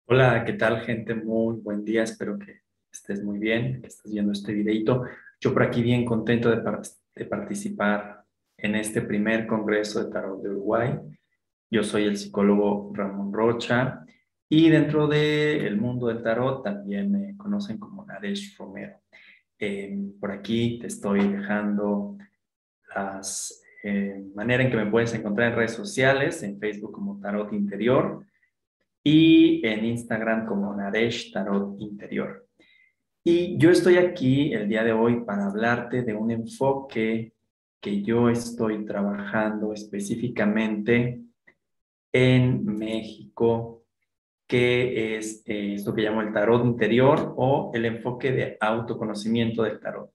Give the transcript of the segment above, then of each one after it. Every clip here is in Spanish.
Hola, ¿qué tal, gente? Muy buen día. Espero que estés muy bien, que estés viendo este videito. Yo por aquí bien contento de participar en este primer Congreso de Tarot de Uruguay. Yo soy el psicólogo Ramón Rocha y dentro del mundo del tarot también me conocen como Naresh Romero. Por aquí te estoy dejando las maneras en que me puedes encontrar en redes sociales, en Facebook como Tarot Interior y en Instagram como Naresh Tarot Interior. Y yo estoy aquí el día de hoy para hablarte de un enfoque que yo estoy trabajando específicamente en México, que es esto que llamo el tarot interior o el enfoque de autoconocimiento del tarot.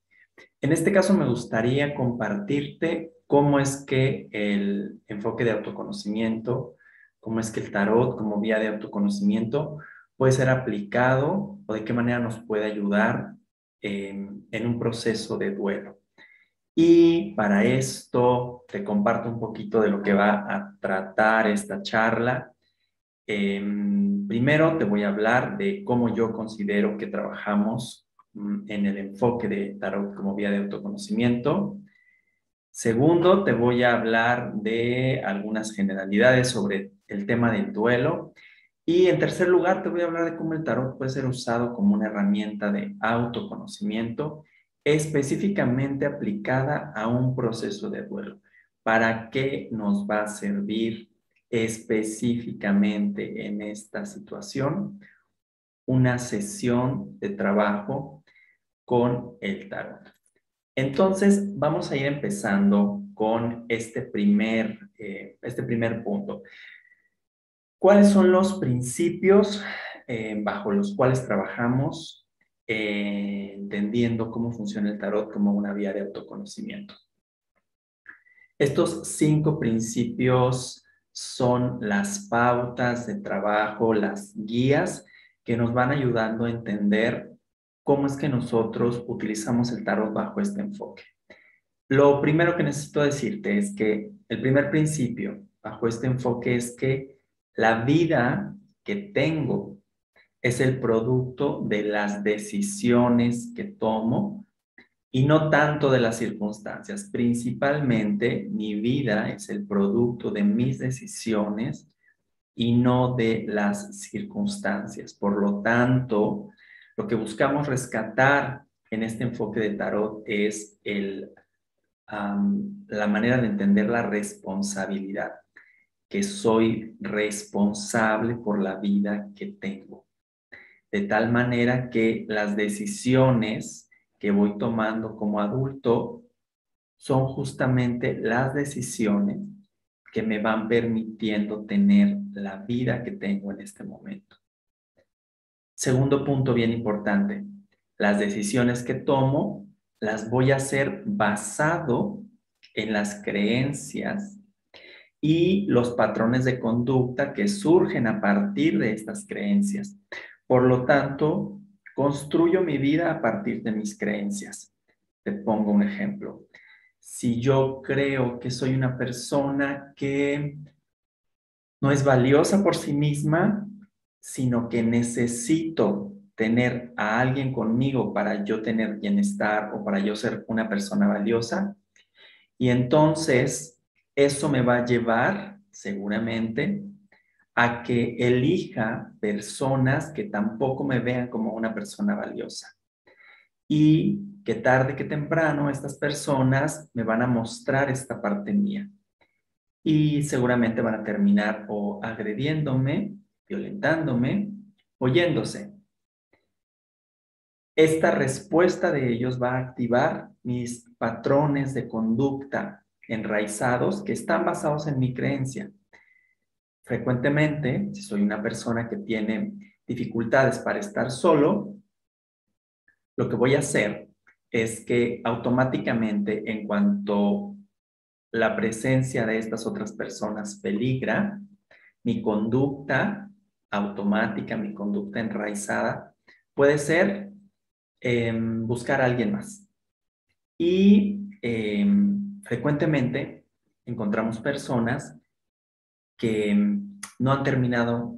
En este caso me gustaría compartirte cómo es que el enfoque de autoconocimiento, cómo es que el tarot como vía de autoconocimiento puede ser aplicado o de qué manera nos puede ayudar en un proceso de duelo. Y para esto te comparto un poquito de lo que va a tratar esta charla. Primero te voy a hablar de cómo yo considero que trabajamos en el enfoque de tarot como vía de autoconocimiento. Segundo, te voy a hablar de algunas generalidades sobre el tema del duelo. Y en tercer lugar, te voy a hablar de cómo el tarot puede ser usado como una herramienta de autoconocimiento específicamente aplicada a un proceso de duelo. ¿Para qué nos va a servir específicamente en esta situación? Una sesión de trabajo con el tarot. Entonces, vamos a ir empezando con este primer punto. ¿Cuáles son los principios bajo los cuales trabajamos, entendiendo cómo funciona el tarot como una vía de autoconocimiento? Estos 5 principios son las pautas de trabajo, las guías que nos van ayudando a entender cómo es que nosotros utilizamos el tarot bajo este enfoque. Lo primero que necesito decirte es que el primer principio bajo este enfoque es que la vida que tengo es el producto de las decisiones que tomo y no tanto de las circunstancias. Principalmente mi vida es el producto de mis decisiones y no de las circunstancias. Por lo tanto, lo que buscamos rescatar en este enfoque de tarot es la manera de entender la responsabilidad, que soy responsable por la vida que tengo. De tal manera que las decisiones que voy tomando como adulto son justamente las decisiones que me van permitiendo tener la vida que tengo en este momento. Segundo punto bien importante, las decisiones que tomo las voy a hacer basado en las creencias y los patrones de conducta que surgen a partir de estas creencias. Por lo tanto, construyo mi vida a partir de mis creencias. Te pongo un ejemplo. Si yo creo que soy una persona que no es valiosa por sí misma, sino que necesito tener a alguien conmigo para yo tener bienestar o para yo ser una persona valiosa, y entonces eso me va a llevar seguramente a que elija personas que tampoco me vean como una persona valiosa. Y que tarde que temprano estas personas me van a mostrar esta parte mía. Y seguramente van a terminar o agrediéndome, violentándome, o yéndose. Esta respuesta de ellos va a activar mis patrones de conducta enraizados que están basados en mi creencia. Frecuentemente, si soy una persona que tiene dificultades para estar solo, lo que voy a hacer es que automáticamente, en cuanto la presencia de estas otras personas peligra, mi conducta automática, mi conducta enraizada, puede ser buscar a alguien más. Y frecuentemente encontramos personas que no han terminado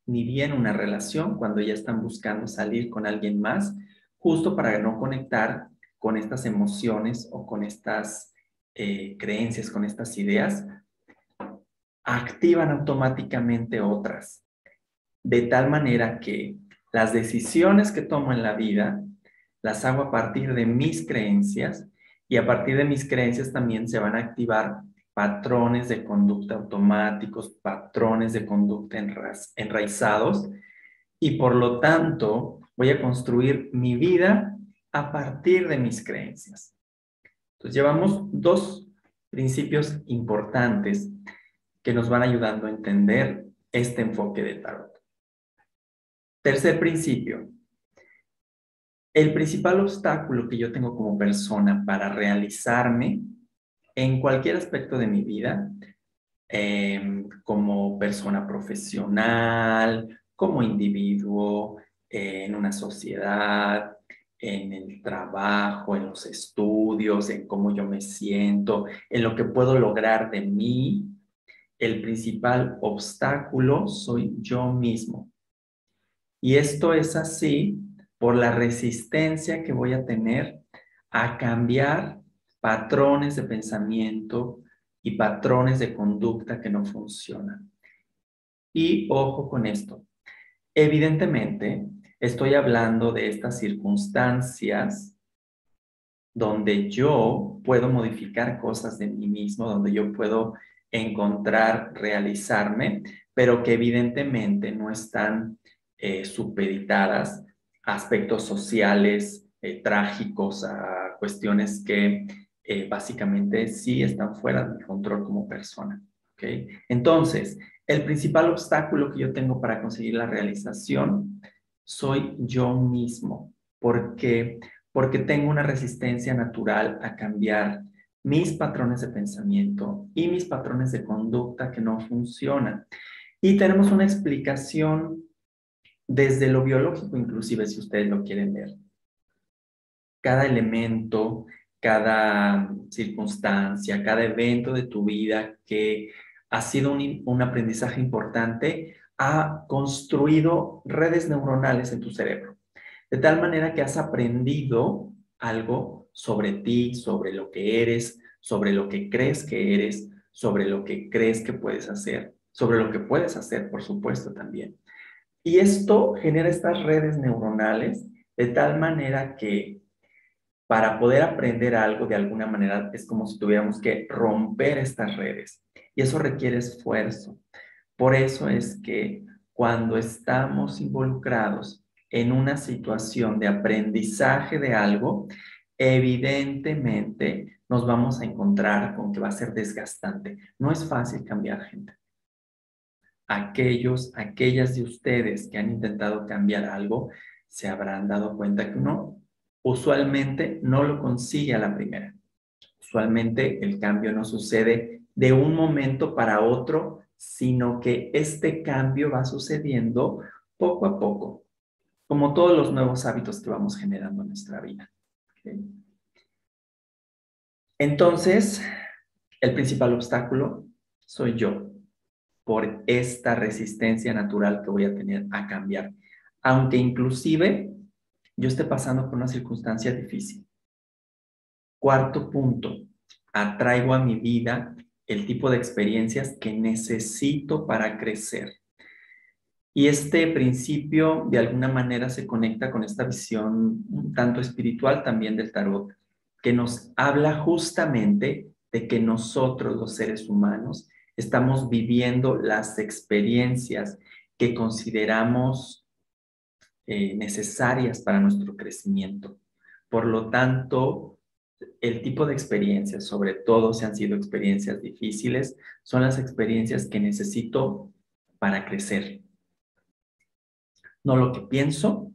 ni bien una relación cuando ya están buscando salir con alguien más, justo para no conectar con estas emociones o con estas creencias, con estas ideas, activan automáticamente otras, de tal manera que las decisiones que tomo en la vida las hago a partir de mis creencias y a partir de mis creencias también se van a activar patrones de conducta automáticos, patrones de conducta enraizados y por lo tanto voy a construir mi vida a partir de mis creencias. Entonces llevamos dos principios importantes que nos van ayudando a entender este enfoque de tarot. Tercer principio. El principal obstáculo que yo tengo como persona para realizarme en cualquier aspecto de mi vida, como persona profesional, como individuo, en una sociedad, en el trabajo, en los estudios, en cómo yo me siento, en lo que puedo lograr de mí, el principal obstáculo soy yo mismo. Y esto es así por la resistencia que voy a tener a cambiar patrones de pensamiento y patrones de conducta que no funcionan. Y ojo con esto. Evidentemente, estoy hablando de estas circunstancias donde yo puedo modificar cosas de mí mismo, donde yo puedo encontrar, realizarme, pero que evidentemente no están supeditadas a aspectos sociales trágicos, a cuestiones que básicamente sí están fuera de mi control como persona. ¿Okay? Entonces, el principal obstáculo que yo tengo para conseguir la realización soy yo mismo, porque tengo una resistencia natural a cambiar mis patrones de pensamiento y mis patrones de conducta que no funcionan. Y tenemos una explicación desde lo biológico, inclusive si ustedes lo quieren ver. Cada elemento, cada circunstancia, cada evento de tu vida que ha sido un aprendizaje importante, ha construido redes neuronales en tu cerebro. De tal manera que has aprendido algo sobre ti, sobre lo que eres, sobre lo que crees que eres, sobre lo que crees que puedes hacer, sobre lo que puedes hacer, por supuesto, también. Y esto genera estas redes neuronales de tal manera que para poder aprender algo de alguna manera es como si tuviéramos que romper estas redes. Y eso requiere esfuerzo. Por eso es que cuando estamos involucrados en una situación de aprendizaje de algo, evidentemente nos vamos a encontrar con que va a ser desgastante. No es fácil cambiar gente. Aquellas de ustedes que han intentado cambiar algo, se habrán dado cuenta que uno usualmente no lo consigue a la primera. Usualmente el cambio no sucede de un momento para otro, sino que este cambio va sucediendo poco a poco, como todos los nuevos hábitos que vamos generando en nuestra vida. ¿Okay? Entonces, el principal obstáculo soy yo, por esta resistencia natural que voy a tener a cambiar, aunque inclusive yo esté pasando por una circunstancia difícil. Cuarto punto, atraigo a mi vida el tipo de experiencias que necesito para crecer. Y este principio de alguna manera se conecta con esta visión un tanto espiritual también del tarot, que nos habla justamente de que nosotros, los seres humanos, estamos viviendo las experiencias que consideramos necesarias para nuestro crecimiento. Por lo tanto, el tipo de experiencias, sobre todo si han sido experiencias difíciles, son las experiencias que necesito para crecer. No lo que pienso,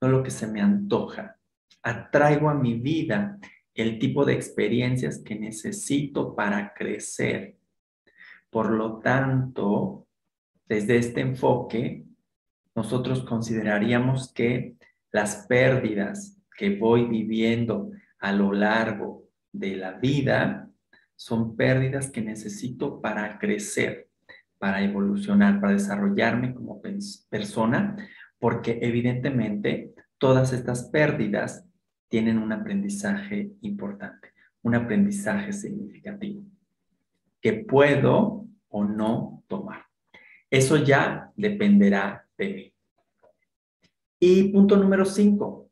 no lo que se me antoja. Atraigo a mi vida el tipo de experiencias que necesito para crecer. Por lo tanto, desde este enfoque, nosotros consideraríamos que las pérdidas que voy viviendo a lo largo de la vida son pérdidas que necesito para crecer. para evolucionar, para desarrollarme como persona, porque evidentemente todas estas pérdidas tienen un aprendizaje importante, un aprendizaje significativo, que puedo o no tomar. Eso ya dependerá de mí. Y punto número 5,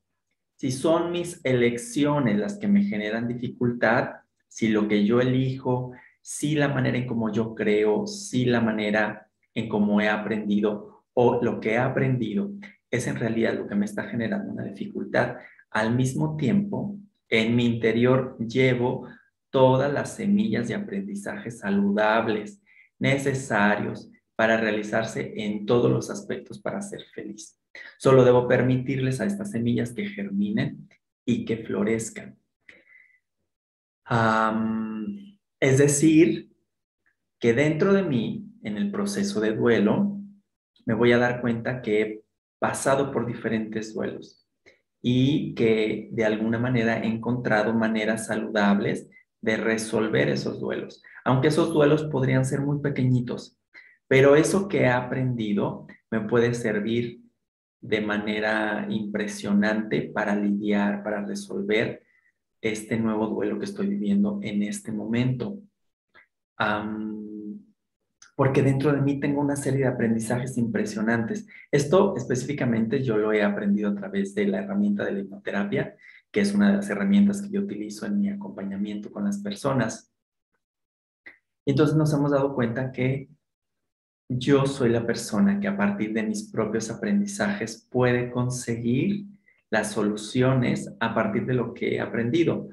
si son mis elecciones las que me generan dificultad, si lo que yo elijo, si la manera en cómo yo creo, si la manera en cómo he aprendido o lo que he aprendido es en realidad lo que me está generando una dificultad, al mismo tiempo, en mi interior llevo todas las semillas de aprendizaje saludables, necesarios para realizarse en todos los aspectos para ser feliz. Solo debo permitirles a estas semillas que germinen y que florezcan. Es decir, que dentro de mí, en el proceso de duelo, me voy a dar cuenta que he pasado por diferentes duelos y que de alguna manera he encontrado maneras saludables de resolver esos duelos, aunque esos duelos podrían ser muy pequeñitos, pero eso que he aprendido me puede servir de manera impresionante para lidiar, para resolver este nuevo duelo que estoy viviendo en este momento. Porque dentro de mí tengo una serie de aprendizajes impresionantes. Esto específicamente yo lo he aprendido a través de la herramienta de la hipnoterapia, que es una de las herramientas que yo utilizo en mi acompañamiento con las personas. Y entonces nos hemos dado cuenta que yo soy la persona que a partir de mis propios aprendizajes puede conseguir las soluciones a partir de lo que he aprendido.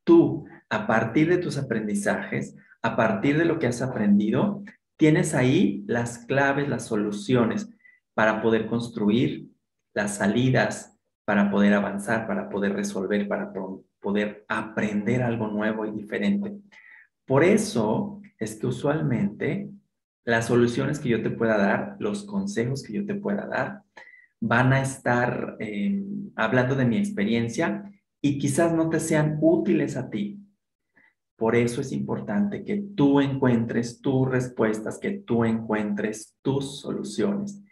Tú, a partir de tus aprendizajes, a partir de lo que has aprendido, tienes ahí las claves, las soluciones para poder construir las salidas, para poder avanzar, para poder resolver, para poder aprender algo nuevo y diferente. Por eso es que usualmente las soluciones que yo te pueda dar, los consejos que yo te pueda dar, van a estar hablando de mi experiencia y quizás no te sean útiles a ti. Por eso es importante que tú encuentres tus respuestas, que tú encuentres tus soluciones,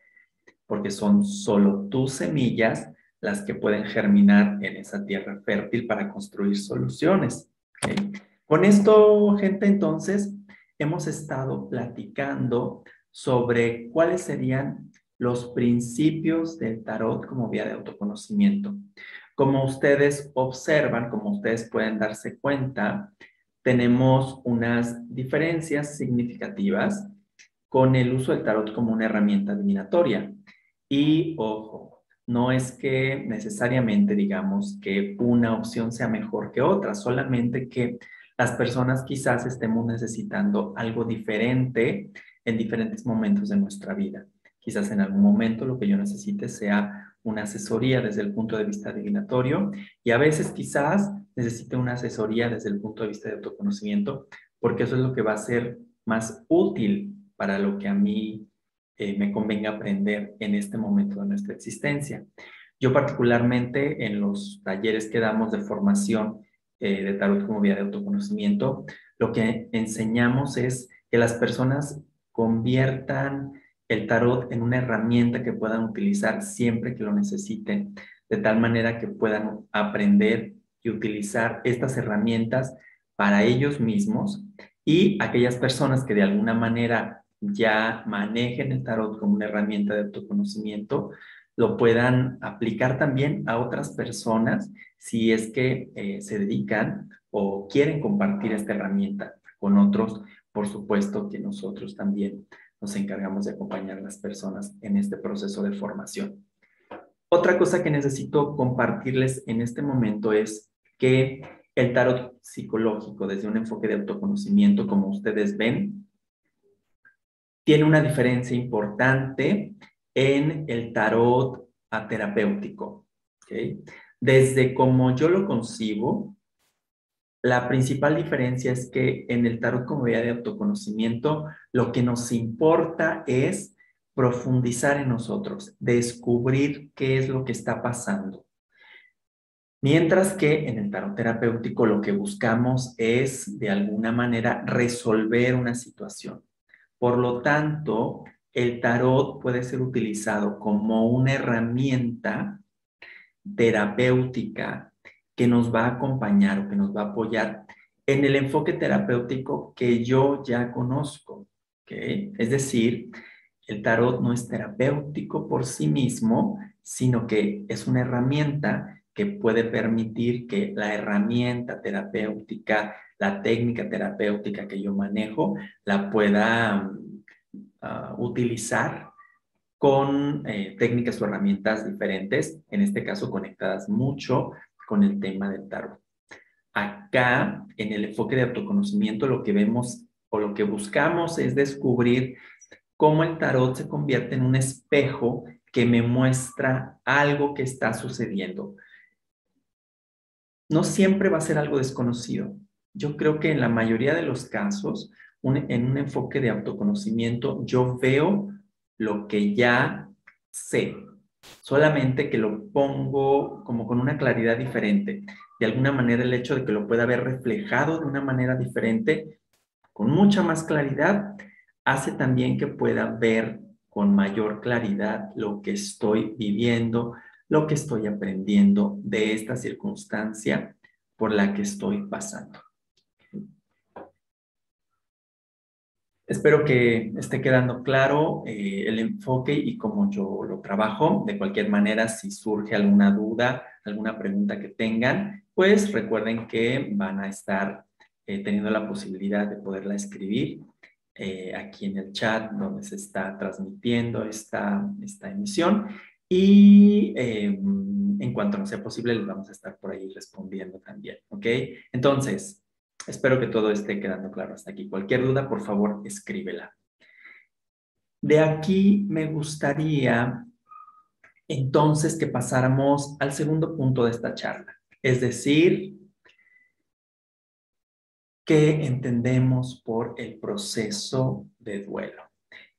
porque son solo tus semillas las que pueden germinar en esa tierra fértil para construir soluciones. ¿Okay? Con esto, gente, entonces, hemos estado platicando sobre cuáles serían los principios del tarot como vía de autoconocimiento. Como ustedes observan, como ustedes pueden darse cuenta, tenemos unas diferencias significativas con el uso del tarot como una herramienta divinatoria. Y ojo, no es que necesariamente digamos que una opción sea mejor que otra, solamente que las personas quizás estemos necesitando algo diferente en diferentes momentos de nuestra vida. Quizás en algún momento lo que yo necesite sea una asesoría desde el punto de vista divinatorio y a veces quizás necesite una asesoría desde el punto de vista de autoconocimiento, porque eso es lo que va a ser más útil para lo que a mí me convenga aprender en este momento de nuestra existencia. Yo particularmente en los talleres que damos de formación de tarot como vía de autoconocimiento, lo que enseñamos es que las personas conviertan el tarot en una herramienta que puedan utilizar siempre que lo necesiten, de tal manera que puedan aprender y utilizar estas herramientas para ellos mismos y aquellas personas que de alguna manera ya manejen el tarot como una herramienta de autoconocimiento, lo puedan aplicar también a otras personas si es que se dedican o quieren compartir esta herramienta con otros. Por supuesto que nosotros también nos encargamos de acompañar a las personas en este proceso de formación. Otra cosa que necesito compartirles en este momento es que el tarot psicológico, desde un enfoque de autoconocimiento, como ustedes ven, tiene una diferencia importante en el tarot terapéutico. ¿Okay? Desde como yo lo concibo, la principal diferencia es que en el tarot como vía de autoconocimiento, lo que nos importa es profundizar en nosotros, descubrir qué es lo que está pasando. Mientras que en el tarot terapéutico lo que buscamos es, de alguna manera, resolver una situación. Por lo tanto, el tarot puede ser utilizado como una herramienta terapéutica que nos va a acompañar o que nos va a apoyar en el enfoque terapéutico que yo ya conozco. ¿Okay? Es decir, el tarot no es terapéutico por sí mismo, sino que es una herramienta que puede permitir que la herramienta terapéutica, la técnica terapéutica que yo manejo, la pueda utilizar con técnicas o herramientas diferentes, en este caso conectadas mucho con el tema del tarot. Acá, en el enfoque de autoconocimiento, lo que vemos o lo que buscamos es descubrir cómo el tarot se convierte en un espejo que me muestra algo que está sucediendo. No siempre va a ser algo desconocido. Yo creo que en la mayoría de los casos, en un enfoque de autoconocimiento, yo veo lo que ya sé, solamente que lo pongo como con una claridad diferente. De alguna manera, el hecho de que lo pueda ver reflejado de una manera diferente, con mucha más claridad, hace también que pueda ver con mayor claridad lo que estoy viviendo, lo que estoy aprendiendo de esta circunstancia por la que estoy pasando. Espero que esté quedando claro el enfoque y cómo yo lo trabajo. De cualquier manera, si surge alguna duda, alguna pregunta que tengan, pues recuerden que van a estar teniendo la posibilidad de poderla escribir aquí en el chat donde se está transmitiendo esta emisión. Y en cuanto no sea posible, les vamos a estar por ahí respondiendo también, ¿ok? Entonces, espero que todo esté quedando claro hasta aquí. Cualquier duda, por favor, escríbela. De aquí me gustaría entonces que pasáramos al segundo punto de esta charla, es decir, ¿qué entendemos por el proceso de duelo?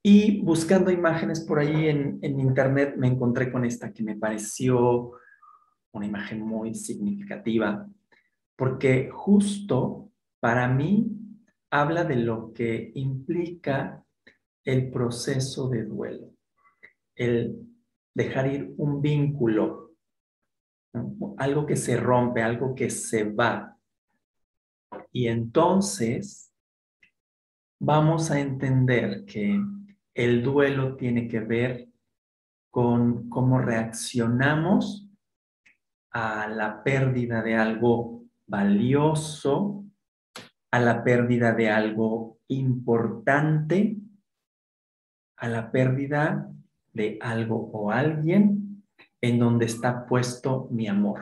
Y buscando imágenes por ahí en internet me encontré con esta que me pareció una imagen muy significativa, porque justo para mí habla de lo que implica el proceso de duelo, el dejar ir un vínculo, ¿no? Algo que se rompe, algo que se va. Y entonces vamos a entender que el duelo tiene que ver con cómo reaccionamos a la pérdida de algo valioso, a la pérdida de algo importante, a la pérdida de algo o alguien en donde está puesto mi amor.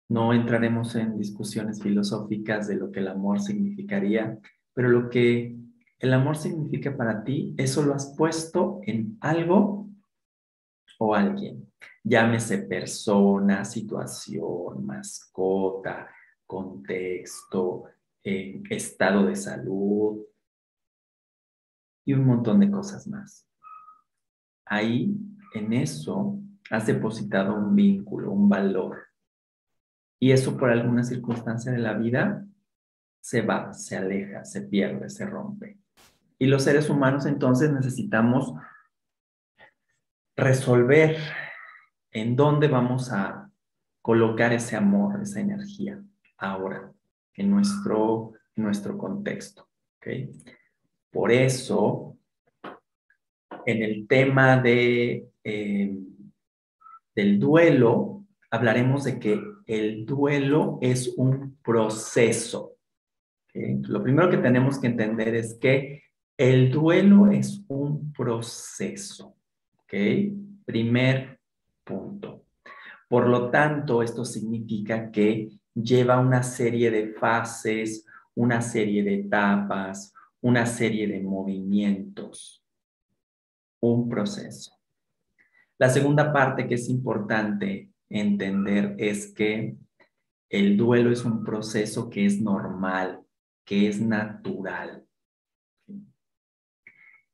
No entraremos en discusiones filosóficas de lo que el amor significaría, pero lo que el amor significa para ti, eso lo has puesto en algo o alguien. Llámese persona, situación, mascota, contexto, estado de salud y un montón de cosas más. Ahí, en eso, has depositado un vínculo, un valor. Y eso por alguna circunstancia de la vida se va, se aleja, se pierde, se rompe. Y los seres humanos entonces necesitamos resolver en dónde vamos a colocar ese amor, esa energía, ahora, en nuestro contexto. ¿Okay? Por eso, en el tema del duelo, hablaremos de que el duelo es un proceso. ¿Okay? Lo primero que tenemos que entender es que el duelo es un proceso. ¿Ok? Primer punto. Por lo tanto, esto significa que lleva una serie de fases, una serie de etapas, una serie de movimientos, un proceso. La segunda parte que es importante entender es que el duelo es un proceso que es normal, que es natural.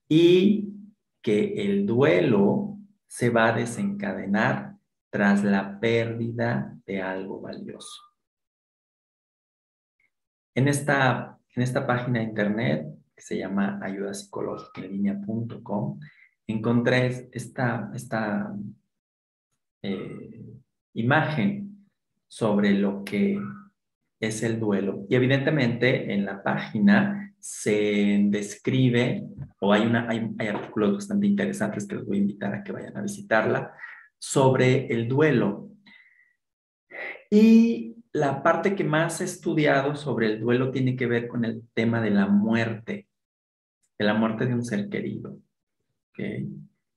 Y que el duelo se va a desencadenar tras la pérdida de algo valioso. En esta en esta página de internet que se llama ayudapsicologicaenlinea.com, encontré esta imagen sobre lo que es el duelo. Y evidentemente en la página se describe, o hay artículos bastante interesantes que les voy a invitar a que vayan a visitarla, sobre el duelo. Y la parte que más he estudiado sobre el duelo tiene que ver con el tema de la muerte de un ser querido. ¿Okay?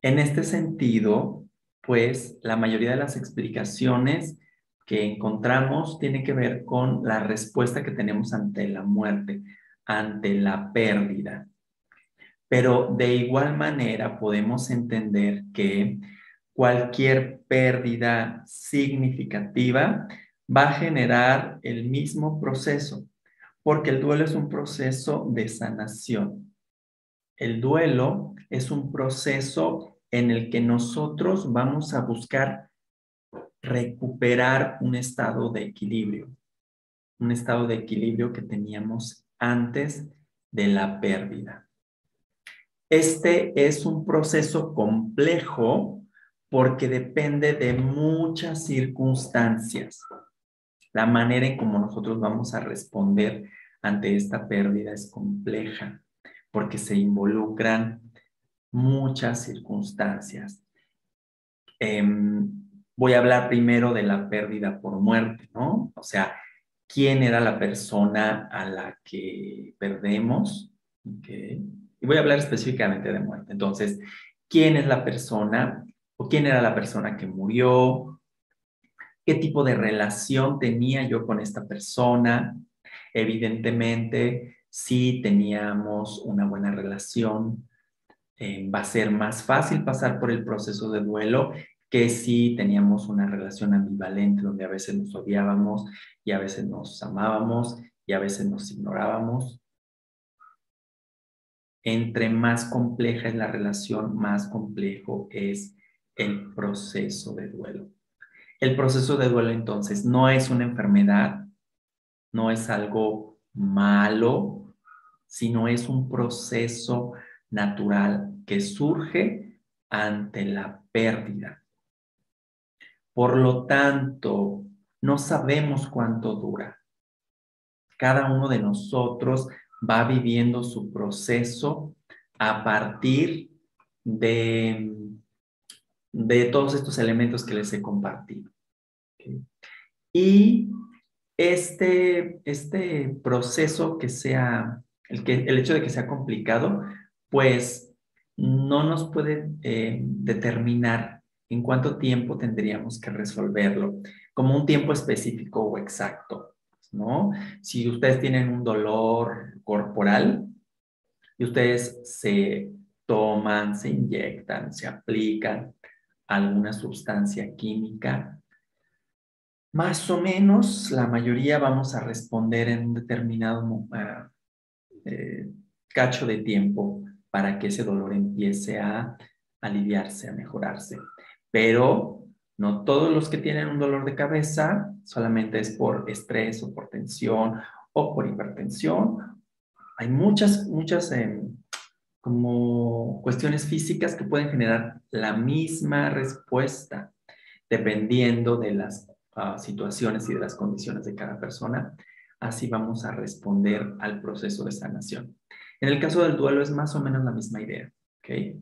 En este sentido, pues la mayoría de las explicaciones que encontramos tiene que ver con la respuesta que tenemos ante la muerte, ante la pérdida. Pero de igual manera podemos entender que cualquier pérdida significativa va a generar el mismo proceso, porque el duelo es un proceso de sanación. El duelo es un proceso en el que nosotros vamos a buscar recuperar un estado de equilibrio que teníamos antes de la pérdida. Este es un proceso complejo porque depende de muchas circunstancias. La manera en cómo nosotros vamos a responder ante esta pérdida es compleja porque se involucran muchas circunstancias. Voy a hablar primero de la pérdida por muerte, ¿no? O sea, ¿quién era la persona a la que perdemos? ¿Okay? Y voy a hablar específicamente de muerte. Entonces, ¿quién es la persona o quién era la persona que murió? ¿Qué tipo de relación tenía yo con esta persona? Evidentemente, si teníamos una buena relación, va a ser más fácil pasar por el proceso de duelo que si teníamos una relación ambivalente donde a veces nos odiábamos y a veces nos amábamos y a veces nos ignorábamos. Entre más compleja es la relación, más complejo es el proceso de duelo. El proceso de duelo entonces no es una enfermedad, no es algo malo, sino es un proceso natural que surge ante la pérdida. Por lo tanto, no sabemos cuánto dura. Cada uno de nosotros va viviendo su proceso a partir de, de todos estos elementos que les he compartido. ¿Okay? Y este proceso que sea, el hecho de que sea complicado, pues no nos puede determinar en cuánto tiempo tendríamos que resolverlo, como un tiempo específico o exacto, ¿no? Si ustedes tienen un dolor corporal y ustedes se toman, se inyectan, se aplican alguna sustancia química, más o menos, la mayoría vamos a responder en un determinado cacho de tiempo para que ese dolor empiece a aliviarse, a mejorarse. Pero no todos los que tienen un dolor de cabeza solamente es por estrés o por tensión o por hipertensión. Hay muchas como cuestiones físicas que pueden generar la misma respuesta dependiendo de las situaciones y de las condiciones de cada persona. Así vamos a responder al proceso de sanación. En el caso del duelo es más o menos la misma idea. ¿Okay?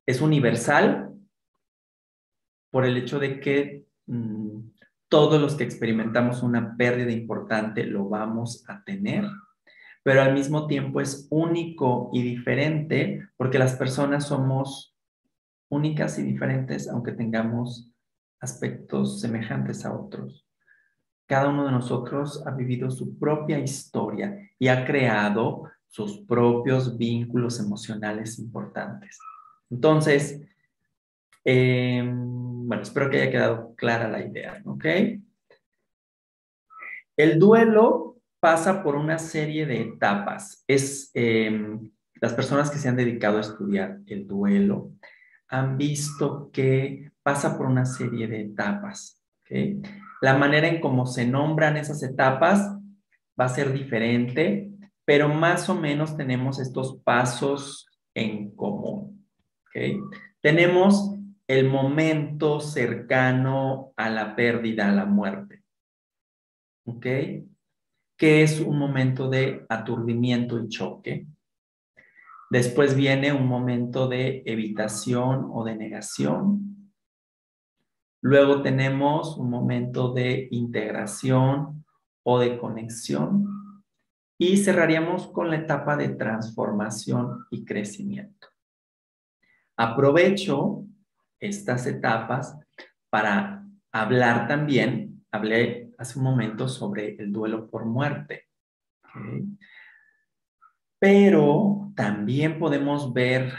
Es universal por el hecho de que todos los que experimentamos una pérdida importante lo vamos a tener, pero al mismo tiempo es único y diferente porque las personas somos únicas y diferentes aunque tengamos aspectos semejantes a otros. Cada uno de nosotros ha vivido su propia historia y ha creado sus propios vínculos emocionales importantes. Entonces, bueno, espero que haya quedado clara la idea, ¿ok? El duelo pasa por una serie de etapas. Las personas que se han dedicado a estudiar el duelo han visto que pasa por una serie de etapas, ¿ok? La manera en cómo se nombran esas etapas va a ser diferente pero más o menos tenemos estos pasos en común. ¿Okay? Tenemos el momento cercano a la pérdida, a la muerte. ¿Ok? Que es un momento de aturdimiento y choque. Después viene un momento de evitación o de negación. Luego tenemos un momento de integración o de conexión. Y cerraríamos con la etapa de transformación y crecimiento. Aprovecho estas etapas para hablar también, hablé hace un momento sobre el duelo por muerte. ¿Okay? Pero también podemos ver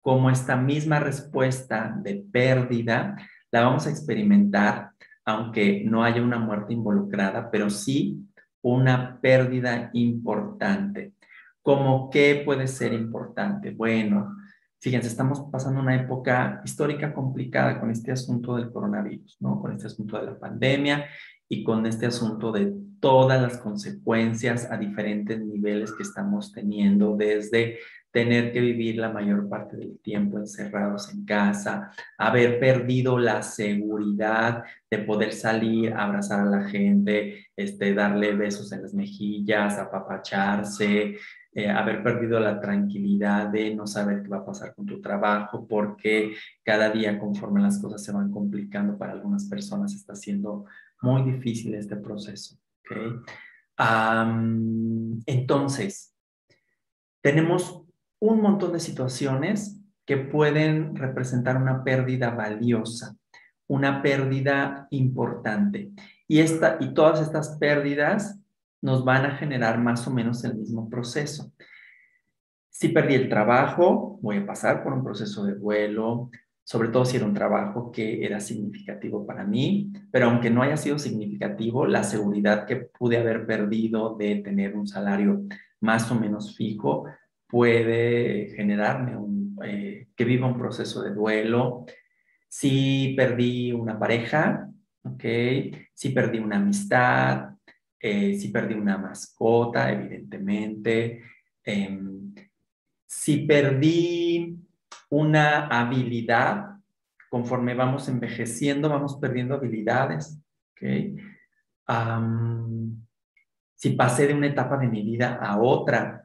cómo esta misma respuesta de pérdida la vamos a experimentar, aunque no haya una muerte involucrada, pero sí una pérdida importante. ¿Cómo qué puede ser importante? Bueno, fíjense, estamos pasando una época histórica complicada con este asunto del coronavirus, ¿no? Con este asunto de la pandemia y con este asunto de todas las consecuencias a diferentes niveles que estamos teniendo, desde tener que vivir la mayor parte del tiempo encerrados en casa, haber perdido la seguridad de poder salir, abrazar a la gente, darle besos en las mejillas, apapacharse, haber perdido la tranquilidad de no saber qué va a pasar con tu trabajo, porque cada día conforme las cosas se van complicando para algunas personas está siendo muy difícil este proceso. ¿Okay? Entonces, tenemos un montón de situaciones que pueden representar una pérdida valiosa, una pérdida importante. Y todas estas pérdidas nos van a generar más o menos el mismo proceso. Si perdí el trabajo, voy a pasar por un proceso de duelo, sobre todo si era un trabajo que era significativo para mí, pero aunque no haya sido significativo, la seguridad que pude haber perdido de tener un salario más o menos fijo puede generarme que viva un proceso de duelo. Si perdí una pareja, ¿ok? Si perdí una amistad, si perdí una mascota, evidentemente. Si perdí una habilidad, conforme vamos envejeciendo, vamos perdiendo habilidades. ¿Okay? Si pasé de una etapa de mi vida a otra,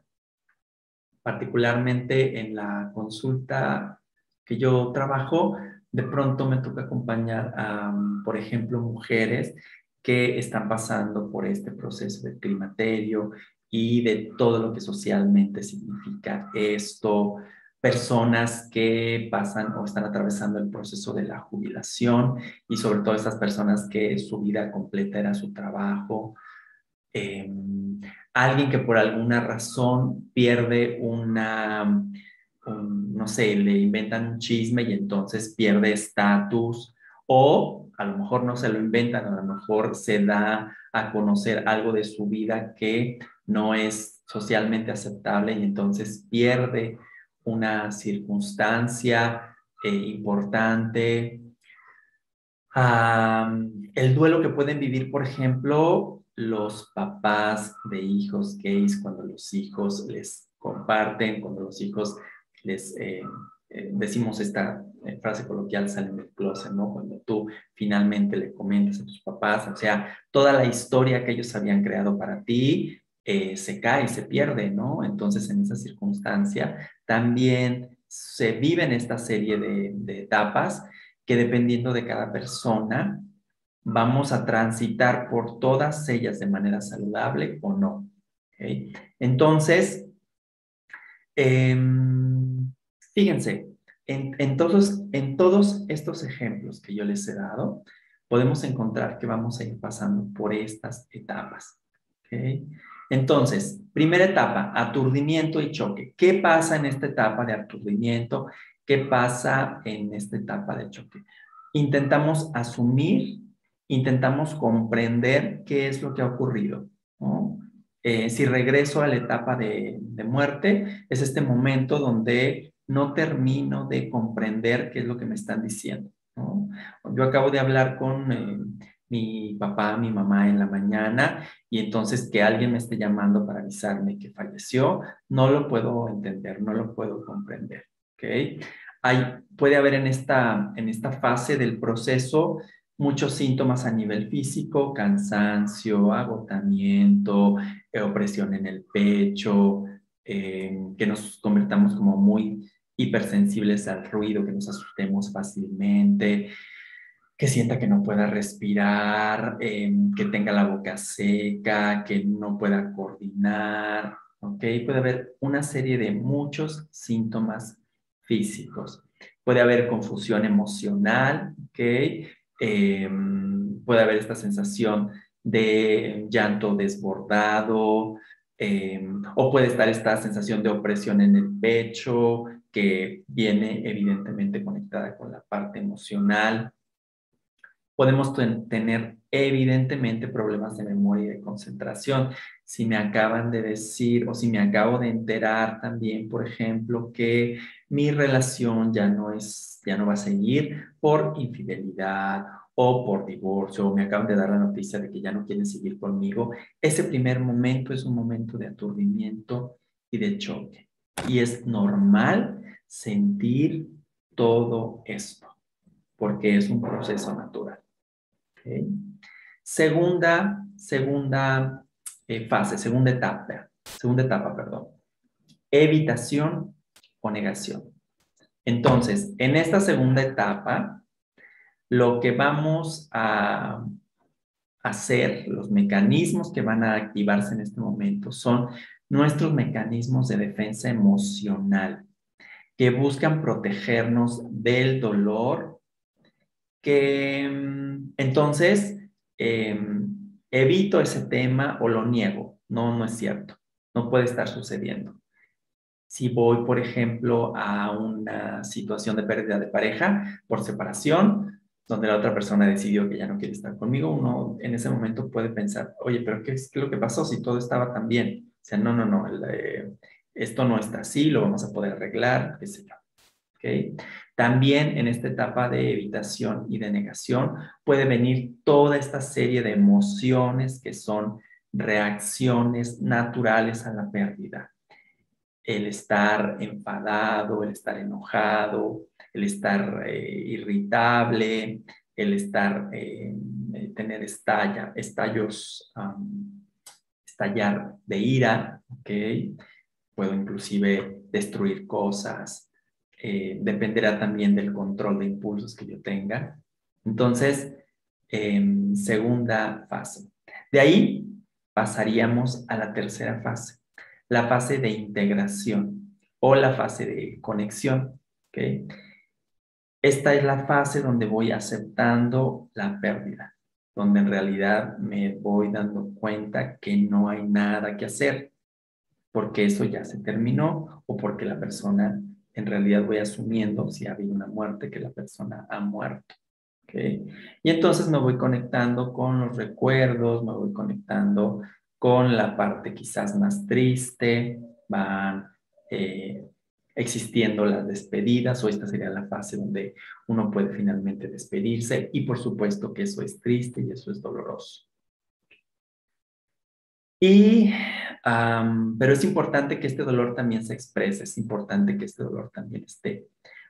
particularmente en la consulta que yo trabajo, de pronto me toca acompañar a, por ejemplo, mujeres que están pasando por este proceso de climaterio y de todo lo que socialmente significa esto, personas que pasan o están atravesando el proceso de la jubilación y sobre todo estas personas que su vida completa era su trabajo. Eh, Alguien que por alguna razón pierde no sé, le inventan un chisme y entonces pierde estatus, o a lo mejor no se lo inventan, a lo mejor se da a conocer algo de su vida que no es socialmente aceptable y entonces pierde una circunstancia importante. El duelo que pueden vivir, por ejemplo, los papás de hijos gays cuando los hijos les comparten, cuando los hijos les decimos esta frase coloquial, salen del closet, ¿no? Cuando tú finalmente le comentas a tus papás, o sea, toda la historia que ellos habían creado para ti se cae, se pierde, ¿no? Entonces, en esa circunstancia, también se viven esta serie de etapas que dependiendo de cada persona, vamos a transitar por todas ellas de manera saludable o no. ¿Okay? Entonces, eh, fíjense, en todos estos ejemplos que yo les he dado, podemos encontrar que vamos a ir pasando por estas etapas. ¿Okay? Entonces, primera etapa, aturdimiento y choque. ¿Qué pasa en esta etapa de aturdimiento? ¿Qué pasa en esta etapa de choque? Intentamos asumir, intentamos comprender qué es lo que ha ocurrido, ¿no? Si regreso a la etapa de muerte, es este momento donde no termino de comprender qué es lo que me están diciendo, ¿no? Yo acabo de hablar con mi papá, mi mamá en la mañana y entonces que alguien me esté llamando para avisarme que falleció, no lo puedo entender, no lo puedo comprender, ¿ok? Puede haber en esta fase del proceso muchos síntomas a nivel físico, cansancio, agotamiento, opresión en el pecho, que nos convertamos como muy hipersensibles al ruido, que nos asustemos fácilmente, que sienta que no pueda respirar, que tenga la boca seca, que no pueda coordinar, ¿ok? Puede haber una serie de muchos síntomas físicos. Puede haber confusión emocional, ¿ok? Puede haber esta sensación de llanto desbordado, o puede estar esta sensación de opresión en el pecho, que viene evidentemente conectada con la parte emocional. Podemos tener evidentemente problemas de memoria y de concentración. Si me acaban de decir o si me acabo de enterar también, por ejemplo, que mi relación ya no va a seguir por infidelidad o por divorcio, o me acaban de dar la noticia de que ya no quieren seguir conmigo, ese primer momento es un momento de aturdimiento y de choque. Y es normal sentir todo esto, porque es un proceso natural. ¿Okay? Segunda fase, segunda etapa, perdón. Evitación o negación. Entonces, en esta segunda etapa, lo que vamos a hacer, los mecanismos que van a activarse en este momento son nuestros mecanismos de defensa emocional que buscan protegernos del dolor, que entonces evito ese tema o lo niego. No, no es cierto. No puede estar sucediendo. Si voy, por ejemplo, a una situación de pérdida de pareja por separación, donde la otra persona decidió que ya no quiere estar conmigo, uno en ese momento puede pensar, oye, pero ¿qué es lo que pasó si todo estaba tan bien? O sea, no, esto no está así, lo vamos a poder arreglar, qué sé yo. ¿Okay? También en esta etapa de evitación y de negación puede venir toda esta serie de emociones que son reacciones naturales a la pérdida. El estar enfadado, el estar enojado, el estar irritable, el tener estallar de ira, ¿ok? Puedo inclusive destruir cosas, dependerá también del control de impulsos que yo tenga. Entonces, segunda fase. De ahí pasaríamos a la tercera fase, la fase de integración o la fase de conexión. ¿Okay? Esta es la fase donde voy aceptando la pérdida, donde en realidad me voy dando cuenta que no hay nada que hacer, porque eso ya se terminó o porque la persona, en realidad voy asumiendo, si ha habido una muerte, que la persona ha muerto. ¿Okay? Y entonces me voy conectando con los recuerdos, me voy conectando con la parte quizás más triste, van existiendo las despedidas, o esta sería la fase donde uno puede finalmente despedirse, y por supuesto que eso es triste y eso es doloroso. Pero es importante que este dolor también se exprese, es importante que este dolor también esté,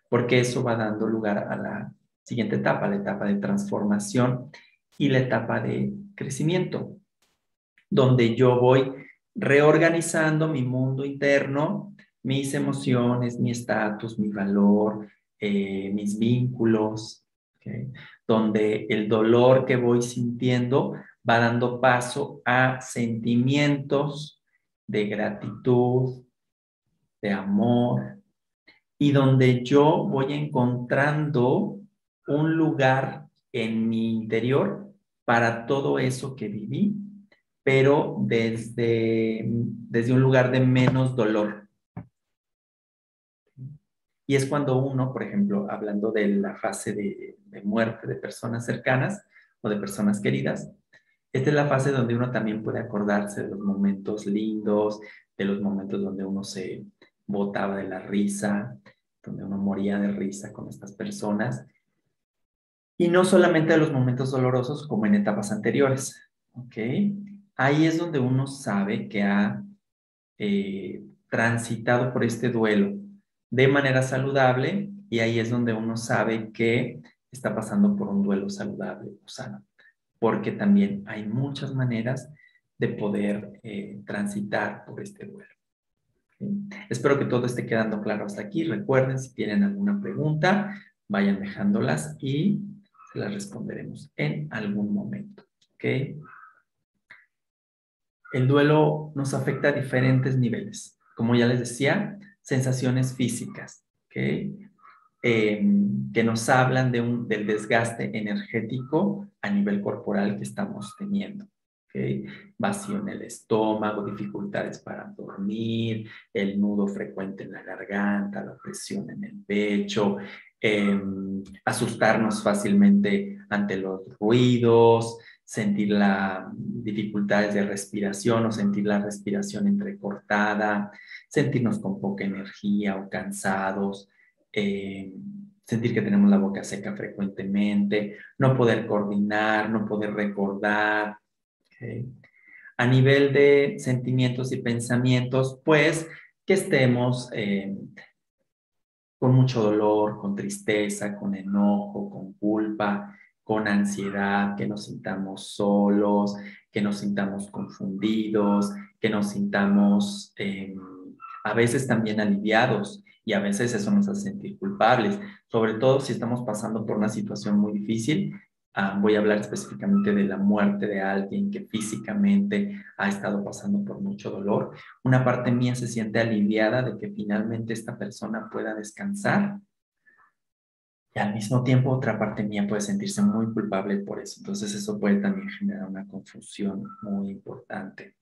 porque eso va dando lugar a la siguiente etapa, la etapa de transformación y la etapa de crecimiento, donde yo voy reorganizando mi mundo interno, mis emociones, mi estatus, mi valor, mis vínculos, ¿okay? Donde el dolor que voy sintiendo va dando paso a sentimientos de gratitud, de amor, y donde yo voy encontrando un lugar en mi interior para todo eso que viví, pero desde un lugar de menos dolor. Y es cuando uno, por ejemplo, hablando de la fase de muerte de personas cercanas o de personas queridas, esta es la fase donde uno también puede acordarse de los momentos lindos, de los momentos donde uno se botaba de la risa, donde uno moría de risa con estas personas. Y no solamente de los momentos dolorosos como en etapas anteriores, ¿ok? Ahí es donde uno sabe que ha transitado por este duelo de manera saludable y ahí es donde uno sabe que está pasando por un duelo saludable o sano, porque también hay muchas maneras de poder transitar por este duelo. ¿Okay? Espero que todo esté quedando claro hasta aquí. Recuerden, si tienen alguna pregunta, vayan dejándolas y se las responderemos en algún momento. ¿Ok? El duelo nos afecta a diferentes niveles. Como ya les decía, sensaciones físicas, ¿ok? Que nos hablan del desgaste energético a nivel corporal que estamos teniendo. ¿Okay? Vacío en el estómago, dificultades para dormir, el nudo frecuente en la garganta, la presión en el pecho, asustarnos fácilmente ante los ruidos, sentir las dificultades de respiración o sentir la respiración entrecortada, sentirnos con poca energía o cansados, sentir que tenemos la boca seca frecuentemente, no poder coordinar, no poder recordar. ¿Okay? A nivel de sentimientos y pensamientos, pues que estemos con mucho dolor, con tristeza, con enojo, con culpa, con ansiedad, que nos sintamos solos, que nos sintamos confundidos, que nos sintamos a veces también aliviados y a veces eso nos hace sentir culpables, sobre todo si estamos pasando por una situación muy difícil. Voy a hablar específicamente de la muerte de alguien que físicamente ha estado pasando por mucho dolor. Una parte mía se siente aliviada de que finalmente esta persona pueda descansar y al mismo tiempo otra parte mía puede sentirse muy culpable por eso. Entonces eso puede también generar una confusión muy importante.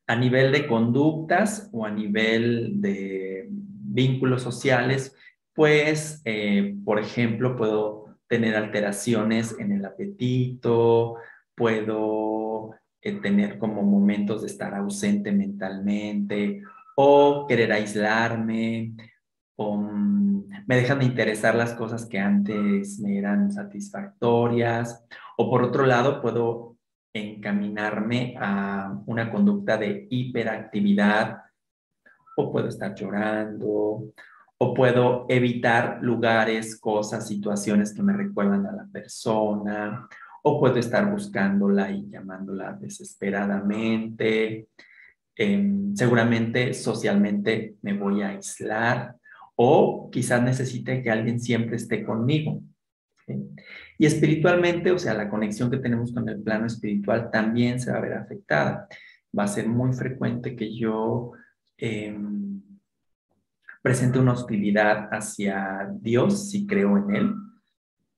A nivel de conductas o a nivel de vínculos sociales, pues, por ejemplo, puedo tener alteraciones en el apetito, puedo tener como momentos de estar ausente mentalmente o querer aislarme o me dejan de interesar las cosas que antes me eran satisfactorias o por otro lado puedo encaminarme a una conducta de hiperactividad o puedo estar llorando o puedo evitar lugares, cosas, situaciones que me recuerdan a la persona o puedo estar buscándola y llamándola desesperadamente. Seguramente socialmente me voy a aislar o quizás necesite que alguien siempre esté conmigo. ¿Sí? Y espiritualmente, o sea, la conexión que tenemos con el plano espiritual también se va a ver afectada. Va a ser muy frecuente que yo eh, presente una hostilidad hacia Dios si creo en Él.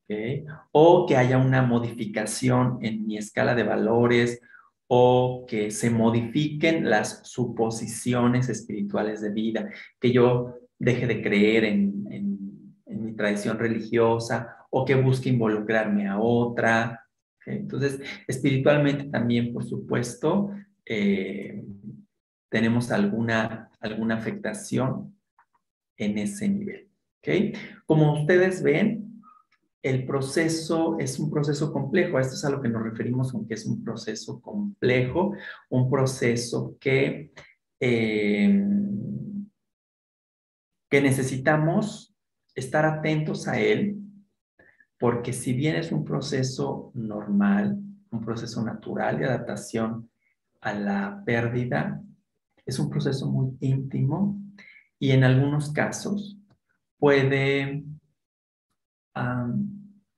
¿Okay? O que haya una modificación en mi escala de valores o que se modifiquen las suposiciones espirituales de vida, que yo deje de creer en mi tradición religiosa o que busque involucrarme a otra. ¿Okay? Entonces, espiritualmente también, por supuesto, tenemos alguna afectación en ese nivel. ¿Okay? Como ustedes ven, el proceso es un proceso complejo. A esto es a lo que nos referimos con que es un proceso complejo, un proceso eh, que necesitamos estar atentos a él, porque si bien es un proceso normal, un proceso natural de adaptación a la pérdida, es un proceso muy íntimo y en algunos casos puede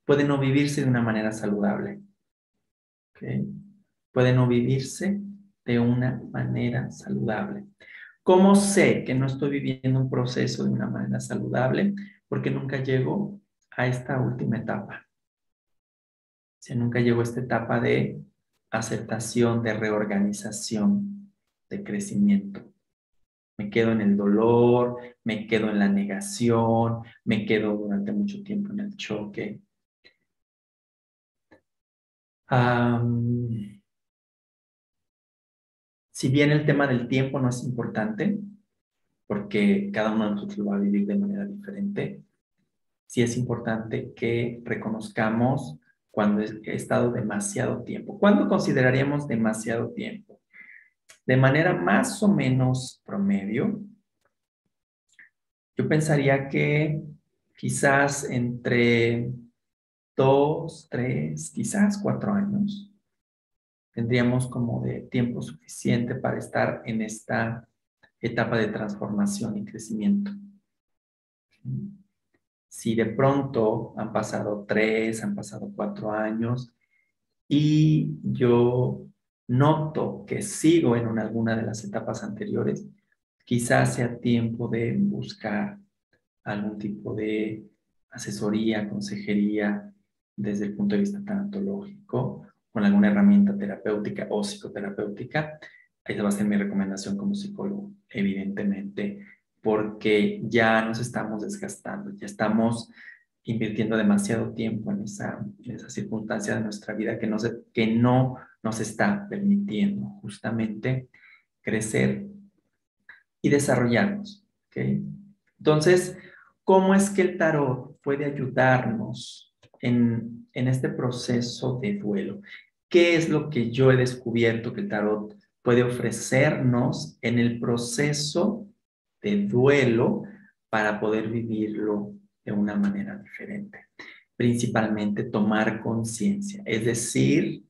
puede no vivirse de una manera saludable. ¿Okay? Puede no vivirse de una manera saludable. ¿Cómo sé que no estoy viviendo un proceso de una manera saludable? Porque nunca llego a esta última etapa. O sea, nunca llego a esta etapa de aceptación, de reorganización, de crecimiento. Me quedo en el dolor, me quedo en la negación, me quedo durante mucho tiempo en el choque. Si bien el tema del tiempo no es importante, porque cada uno de nosotros lo va a vivir de manera diferente, sí es importante que reconozcamos cuando he estado demasiado tiempo. ¿Cuándo consideraríamos demasiado tiempo? De manera más o menos promedio, yo pensaría que quizás entre 2, 3, quizás 4 años, tendríamos como de tiempo suficiente para estar en esta etapa de transformación y crecimiento. Si de pronto han pasado 3, han pasado 4 años y yo noto que sigo en alguna de las etapas anteriores, quizás sea tiempo de buscar algún tipo de asesoría, consejería desde el punto de vista tanatológico, con alguna herramienta terapéutica o psicoterapéutica. Esa va a ser mi recomendación como psicólogo, evidentemente, porque ya nos estamos desgastando, ya estamos invirtiendo demasiado tiempo en esa circunstancia de nuestra vida que no nos está permitiendo justamente crecer y desarrollarnos. ¿Okay? Entonces, ¿cómo es que el tarot puede ayudarnos en este proceso de duelo? ¿Qué es lo que yo he descubierto que el tarot puede ofrecernos en el proceso de duelo para poder vivirlo de una manera diferente? Principalmente tomar conciencia, es decir,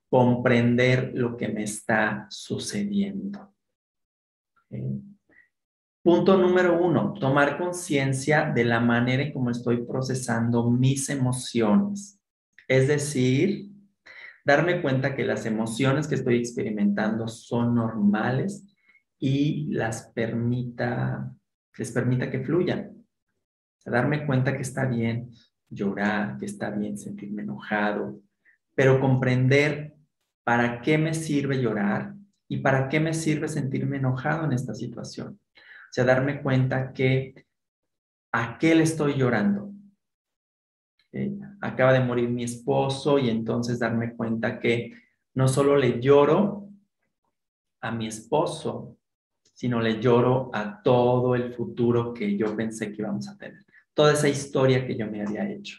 comprender lo que me está sucediendo. ¿Okay? Punto número 1, tomar conciencia de la manera en cómo estoy procesando mis emociones. Es decir, darme cuenta que las emociones que estoy experimentando son normales y les permita que fluyan. O sea, darme cuenta que está bien llorar, que está bien sentirme enojado, pero comprender para qué me sirve llorar y para qué me sirve sentirme enojado en esta situación. O sea, darme cuenta que a qué le estoy llorando. Acaba de morir mi esposo y entonces darme cuenta que no solo le lloro a mi esposo, sino le lloro a todo el futuro que yo pensé que íbamos a tener. Toda esa historia que yo me había hecho.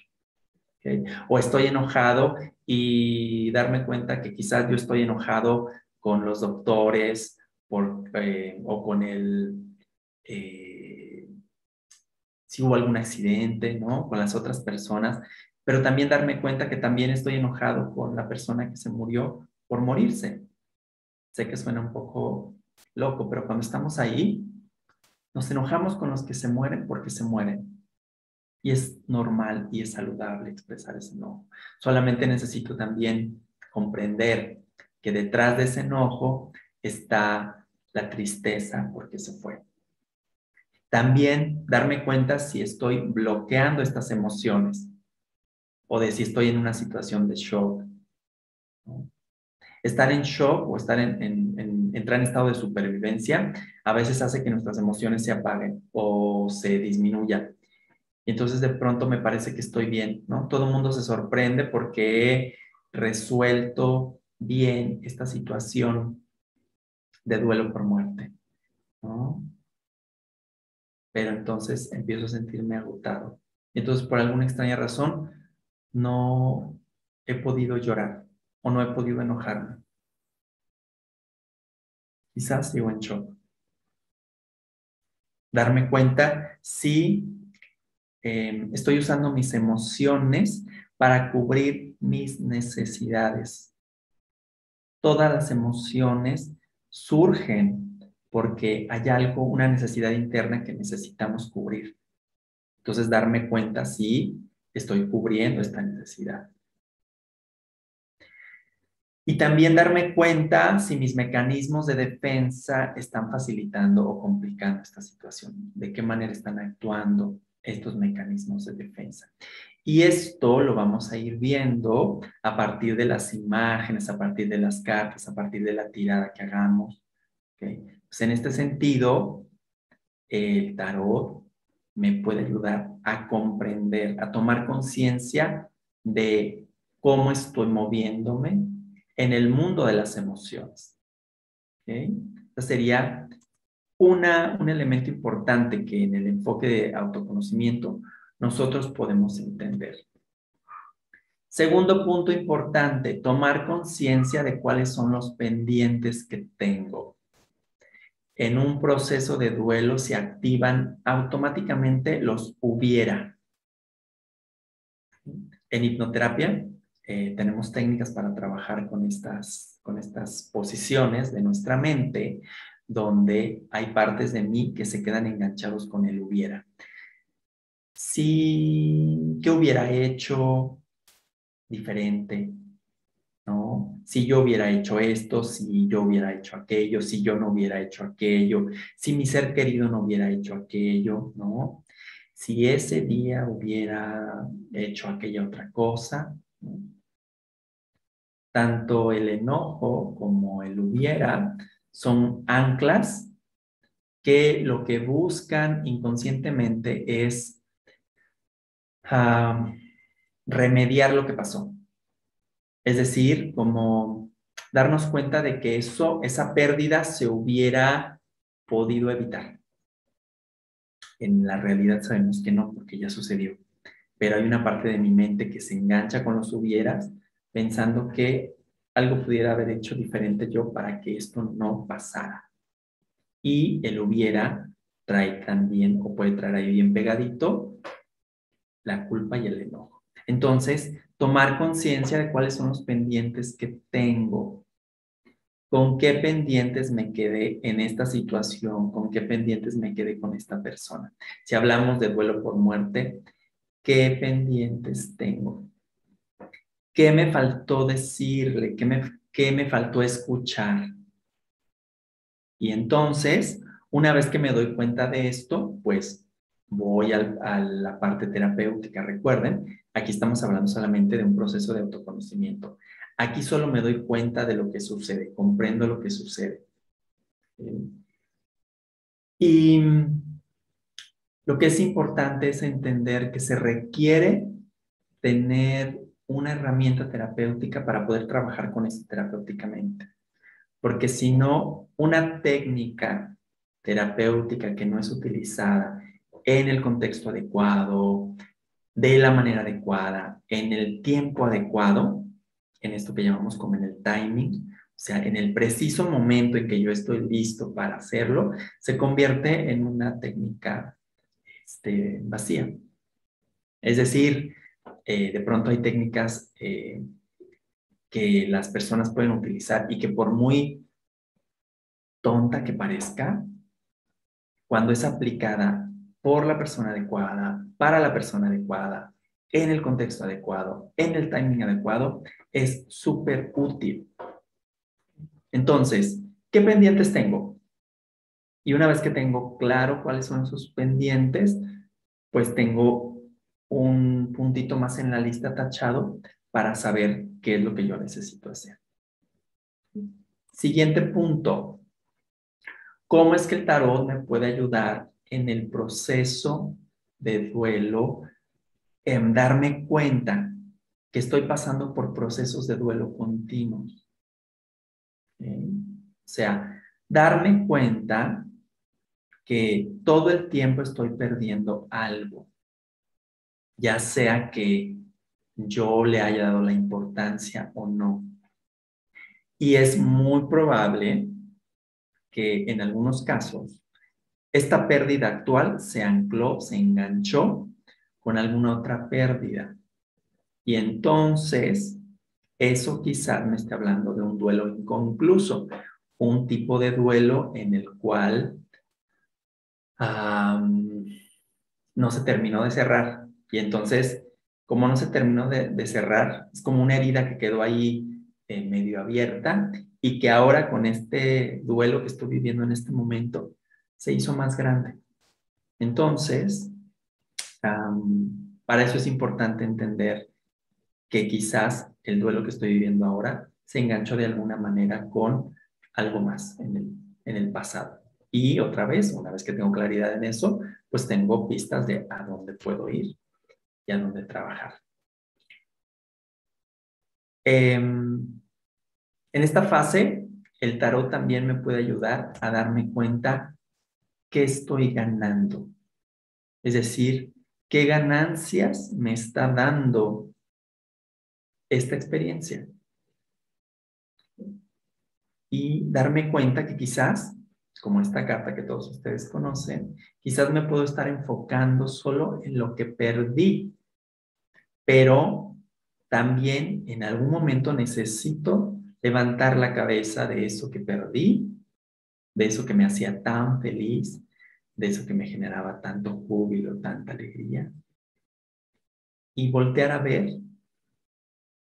¿Okay? O estoy enojado y darme cuenta que quizás yo estoy enojado con los doctores o con si hubo algún accidente, ¿no? Con las otras personas, pero también darme cuenta que también estoy enojado con la persona que se murió por morirse. Sé que suena un poco loco, pero cuando estamos ahí, nos enojamos con los que se mueren porque se mueren. Y es normal y es saludable expresar ese enojo. Solamente necesito también comprender que detrás de ese enojo está la tristeza porque se fue. También darme cuenta si estoy bloqueando estas emociones o de si estoy en una situación de shock, ¿no? Estar en shock o entrar en estado de supervivencia a veces hace que nuestras emociones se apaguen o se disminuyan. Y entonces de pronto me parece que estoy bien, ¿no? Todo el mundo se sorprende porque he resuelto bien esta situación de duelo por muerte, ¿no? Pero entonces empiezo a sentirme agotado. Entonces, por alguna extraña razón, no he podido llorar o no he podido enojarme. Quizás sigo en shock. Darme cuenta si estoy usando mis emociones para cubrir mis necesidades. Todas las emociones surgen porque hay algo, una necesidad interna que necesitamos cubrir. Entonces, darme cuenta si estoy cubriendo esta necesidad. Y también darme cuenta si mis mecanismos de defensa están facilitando o complicando esta situación, de qué manera están actuando estos mecanismos de defensa. Y esto lo vamos a ir viendo a partir de las imágenes, a partir de las cartas, a partir de la tirada que hagamos. ¿Okay? Pues en este sentido, el tarot me puede ayudar a comprender, a tomar conciencia de cómo estoy moviéndome en el mundo de las emociones. ¿Okay? Entonces sería un elemento importante que en el enfoque de autoconocimiento nosotros podemos entender. Segundo punto importante, tomar conciencia de cuáles son los pendientes que tengo. En un proceso de duelo se activan automáticamente los hubiera. En hipnoterapia tenemos técnicas para trabajar con estas posiciones de nuestra mente, donde hay partes de mí que se quedan enganchados con el hubiera. Sí, ¿qué hubiera hecho diferente? ¿No? Si yo hubiera hecho esto, si yo hubiera hecho aquello, si yo no hubiera hecho aquello, si mi ser querido no hubiera hecho aquello, ¿no? Si ese día hubiera hecho aquella otra cosa, ¿no? Tanto el enojo como el hubiera son anclas que lo que buscan inconscientemente es remediar lo que pasó. Es decir, como darnos cuenta de que esa pérdida se hubiera podido evitar. En la realidad sabemos que no, porque ya sucedió. Pero hay una parte de mi mente que se engancha con los hubieras, pensando que algo pudiera haber hecho diferente yo para que esto no pasara. Y el hubiera trae también, o puede traer ahí bien pegadito, la culpa y el enojo. Entonces, tomar conciencia de cuáles son los pendientes que tengo. ¿Con qué pendientes me quedé en esta situación? ¿Con qué pendientes me quedé con esta persona? Si hablamos de duelo por muerte, ¿qué pendientes tengo? ¿Qué me faltó decirle? ¿Qué me faltó escuchar? Y entonces, una vez que me doy cuenta de esto, pues voy a la parte terapéutica. Recuerden, aquí estamos hablando solamente de un proceso de autoconocimiento. Aquí solo me doy cuenta de lo que sucede, comprendo lo que sucede. Y lo que es importante es entender que se requiere tener una herramienta terapéutica para poder trabajar con eso terapéuticamente. Porque si no, una técnica terapéutica que no es utilizada en el contexto adecuado, de la manera adecuada, en el tiempo adecuado, en esto que llamamos como en el timing, o sea, en el preciso momento en que yo estoy listo para hacerlo, se convierte en una técnica vacía. Es decir, de pronto hay técnicas que las personas pueden utilizar y que por muy tonta que parezca, cuando es aplicada por la persona adecuada, para la persona adecuada, en el contexto adecuado, en el timing adecuado, es súper útil. Entonces, ¿qué pendientes tengo? Y una vez que tengo claro cuáles son esos pendientes, pues tengo un puntito más en la lista tachado para saber qué es lo que yo necesito hacer. Siguiente punto. ¿Cómo es que el tarot me puede ayudar en el proceso de duelo, en darme cuenta que estoy pasando por procesos de duelo continuos? O sea, darme cuenta que todo el tiempo estoy perdiendo algo, ya sea que yo le haya dado la importancia o no. Y es muy probable que en algunos casos esta pérdida actual se ancló, se enganchó con alguna otra pérdida. Y entonces, eso quizás me esté hablando de un duelo inconcluso, un tipo de duelo en el cual no se terminó de cerrar. Y entonces, como no se terminó de cerrar, es como una herida que quedó ahí medio abierta y que ahora con este duelo que estoy viviendo en este momento, se hizo más grande. Entonces, para eso es importante entender que quizás el duelo que estoy viviendo ahora se enganchó de alguna manera con algo más en el pasado. Y otra vez, una vez que tengo claridad en eso, pues tengo pistas de a dónde puedo ir y a dónde trabajar. En esta fase, el tarot también me puede ayudar a darme cuenta qué estoy ganando. Es decir, ¿Qué ganancias me está dando esta experiencia? Y darme cuenta que quizás, como esta carta que todos ustedes conocen, quizás me puedo estar enfocando solo en lo que perdí, pero también en algún momento necesito levantar la cabeza de eso que perdí, de eso que me hacía tan feliz, de eso que me generaba tanto júbilo, tanta alegría, y voltear a ver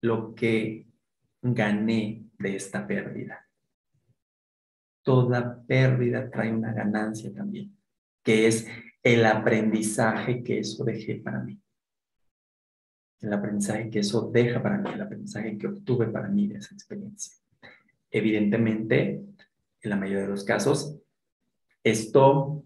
lo que gané de esta pérdida. Toda pérdida trae una ganancia también, que es el aprendizaje que eso dejé para mí. El aprendizaje que eso deja para mí, el aprendizaje que obtuve para mí de esa experiencia. Evidentemente, en la mayoría de los casos, esto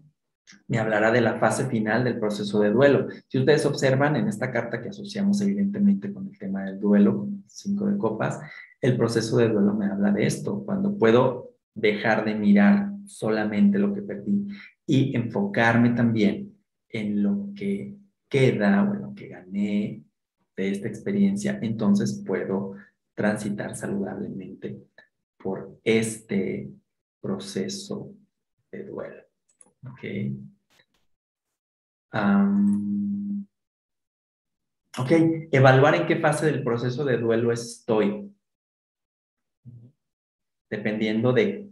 me hablará de la fase final del proceso de duelo. Si ustedes observan en esta carta que asociamos evidentemente con el tema del duelo, con el 5 de copas, el proceso de duelo me habla de esto, cuando puedo dejar de mirar solamente lo que perdí y enfocarme también en lo que queda o en lo que gané de esta experiencia, entonces puedo transitar saludablemente por este proceso de duelo. ¿Ok? Ok, evaluar en qué fase del proceso de duelo estoy, dependiendo de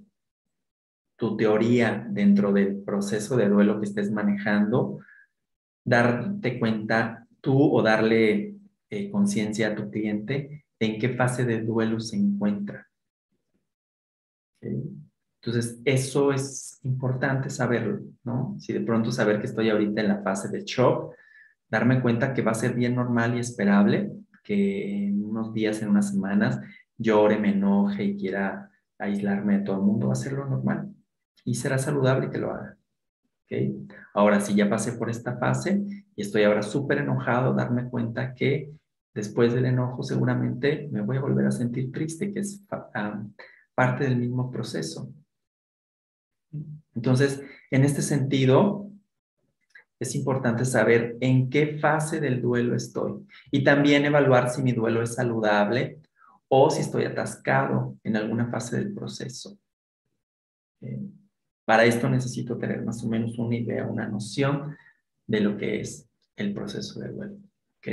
tu teoría dentro del proceso de duelo que estés manejando, darte cuenta tú o darle conciencia a tu cliente de en qué fase de duelo se encuentra. ¿Okay? Entonces, eso es importante saberlo, ¿no? Si de pronto saber que estoy ahorita en la fase de shock, darme cuenta que va a ser bien normal y esperable que en unos días, en unas semanas, llore, me enoje y quiera aislarme de todo el mundo, va a ser lo normal y será saludable que lo haga. ¿Okay? Ahora, si ya pasé por esta fase y estoy ahora súper enojado, darme cuenta que después del enojo seguramente me voy a volver a sentir triste, que es parte del mismo proceso. Entonces, en este sentido, es importante saber en qué fase del duelo estoy y también evaluar si mi duelo es saludable o si estoy atascado en alguna fase del proceso. Para esto necesito tener más o menos una idea, una noción de lo que es el proceso de duelo. ¿Ok?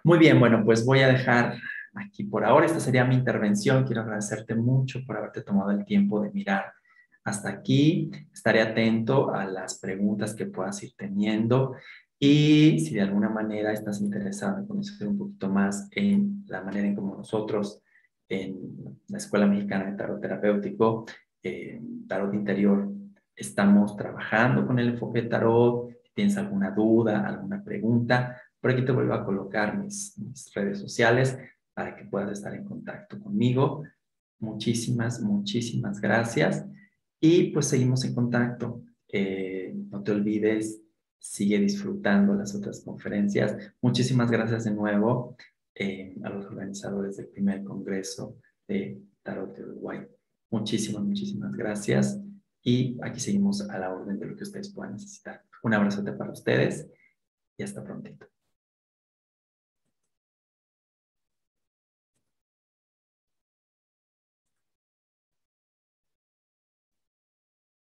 Muy bien, bueno, pues voy a dejar aquí por ahora. Esta sería mi intervención. Quiero agradecerte mucho por haberte tomado el tiempo de mirar hasta aquí. Estaré atento a las preguntas que puedas ir teniendo y si de alguna manera estás interesado en conocer un poquito más en la manera en cómo nosotros en la Escuela Mexicana de Tarot Terapéutico, Tarot Interior, estamos trabajando con el enfoque de tarot. Si tienes alguna duda, alguna pregunta, por aquí te vuelvo a colocar mis redes sociales para que puedas estar en contacto conmigo. Muchísimas, muchísimas gracias. Y pues seguimos en contacto. No te olvides, sigue disfrutando las otras conferencias. Muchísimas gracias de nuevo a los organizadores del primer congreso de Tarot de Uruguay. Muchísimas, muchísimas gracias. Y aquí seguimos a la orden de lo que ustedes puedan necesitar. Un abrazote para ustedes y hasta pronto.